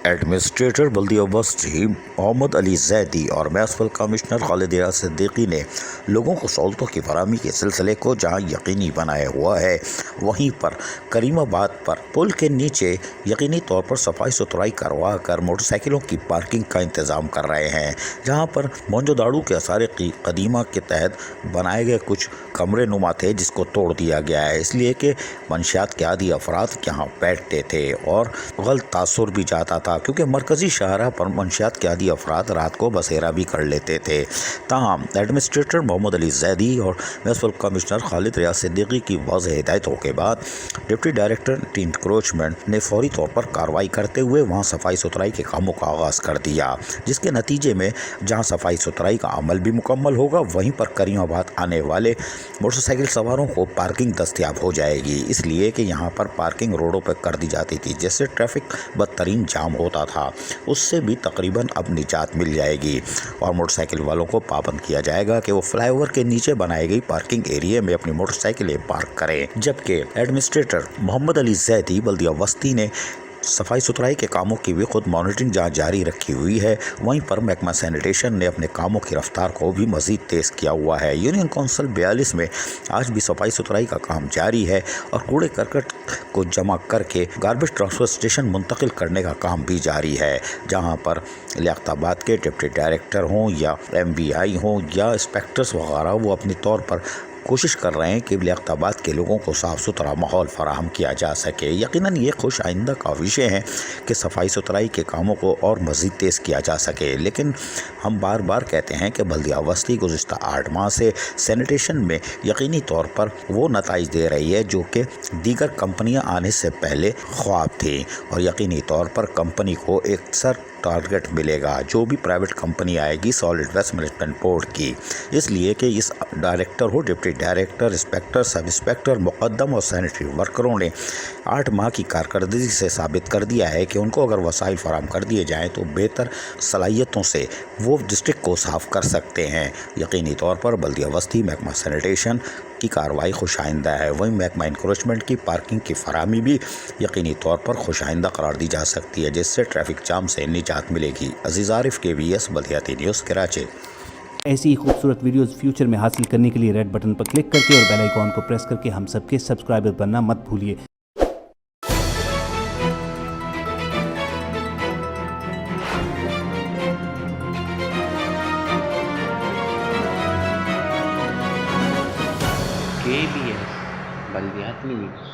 Administrator بلدیہ وسطی محمد علی زیدی اور میونسپل کمشنر خالد ریاض صدیقی نے لوگوں کو سہولتوں کی فراہمی کے سلسلے کو جہاں یقینی بنایا ہوا ہے، وہیں پر کریم آباد پر پل کے نیچے یقینی طور پر صفائی ستھرائی کروا کر موٹر سائیکلوں کی پارکنگ کا انتظام کر رہے ہیں، جہاں پر موہنجو-داڑو کے آثار قدیمہ کے تحت بنائے گئے کچھ کمرے نما تھے جس کو توڑ دیا گیا ہے، اس لیے کہ منشیات کے عادی افراد یہاں بیٹھتے تھے اور غلط تاثر بھی جاتا تھا، کیونکہ مرکزی شاہراہ پر منشیات کے عادی افراد رات کو بسیرا بھی کر لیتے تھے۔ تاہم ایڈمنسٹریٹر محمد علی زیدی اور میونسپل کمشنر خالد ریاض صدیقی کی واضح ہدایتوں کے بعد ڈپٹی ڈائریکٹر اینٹی انکروچمنٹ نے فوری طور پر کارروائی کرتے ہوئے وہاں صفائی ستھرائی کے کاموں کا آغاز کر دیا، جس کے نتیجے میں جہاں صفائی ستھرائی کا عمل بھی مکمل ہوگا، وہیں پر کریم آباد آنے والے موٹر سائیکل سواروں کو پارکنگ دستیاب ہو جائے گی، اس لیے کہ یہاں پر پارکنگ روڈوں پر کر دی جاتی تھی، جس سے ٹریفک بدترین جام ہوتا تھا، اس سے بھی تقریباً اب نجات مل جائے گی اور موٹر سائیکل والوں کو پابند کیا جائے گا کہ وہ فلائی اوور کے نیچے بنائی گئی پارکنگ ایریا میں اپنی موٹر سائیکلیں پارک کریں۔ جبکہ ایڈمنسٹریٹر محمد علی زیدی بلدیہ وسطی نے صفائی ستھرائی کے کاموں کی بھی خود مانیٹرنگ جہاں جاری رکھی ہوئی ہے، وہیں پر محکمہ سینیٹیشن نے اپنے کاموں کی رفتار کو بھی مزید تیز کیا ہوا ہے۔ یونین کونسل 42 میں آج بھی صفائی ستھرائی کا کام جاری ہے اور کوڑے کرکٹ کو جمع کر کے گاربیج ٹرانسفر اسٹیشن منتقل کرنے کا کام بھی جاری ہے، جہاں پر لیاقت آباد کے ڈپٹی ڈائریکٹر ہوں یا MBI ہوں یا انسپیکٹرز وغیرہ، وہ اپنے طور پر کوشش کر رہے ہیں کہ لیاقت آباد کے لوگوں کو صاف ستھرا ماحول فراہم کیا جا سکے۔ یقیناً یہ خوش آئندہ کا وشے ہے کہ صفائی ستھرائی کے کاموں کو اور مزید تیز کیا جا سکے، لیکن ہم بار بار کہتے ہیں کہ بلدیہ وسطی گزشتہ 8 ماہ سے سینیٹیشن میں یقینی طور پر وہ نتائج دے رہی ہے جو کہ دیگر کمپنیاں آنے سے پہلے خواب تھیں، اور یقینی طور پر کمپنی کو ایک ٹارگٹ ملے گا جو بھی پرائیویٹ کمپنی آئے گی سالڈ ویسٹ مینجمنٹ بورڈ کی، اس لیے کہ اس ڈائریکٹر ہو، deputy director, inspector, sub inspector, مقدم اور سینیٹری ورکروں نے 8 ماہ کی کارکردگی سے ثابت کر دیا ہے کہ ان کو اگر وسائل فراہم کر دیے جائیں تو بہتر صلاحیتوں سے وہ ڈسٹرکٹ کو صاف کر سکتے ہیں۔ یقینی طور پر بلدیہ وسطی محکمہ سینیٹیشن کی کارروائی خوش آئندہ ہے، وہیں محکمہ انکروچمنٹ کی پارکنگ کی فراہمی بھی یقینی طور پر خوش آئندہ قرار دی جا سکتی ہے، جس سے ٹریفک جام سے نجات ملے گی۔ عزیز عارف، KBS بلدیاتی نیوز، کراچی۔ ایسی ہی خوبصورت ویڈیوز فیوچر میں حاصل کرنے کے لیے ریڈ بٹن پر کلک کر کے اور بیل آئیکن کو پریس کر کے ہم سب کے سبسکرائبر بننا مت بھولیے۔ KBS بلدیاتی نیوز۔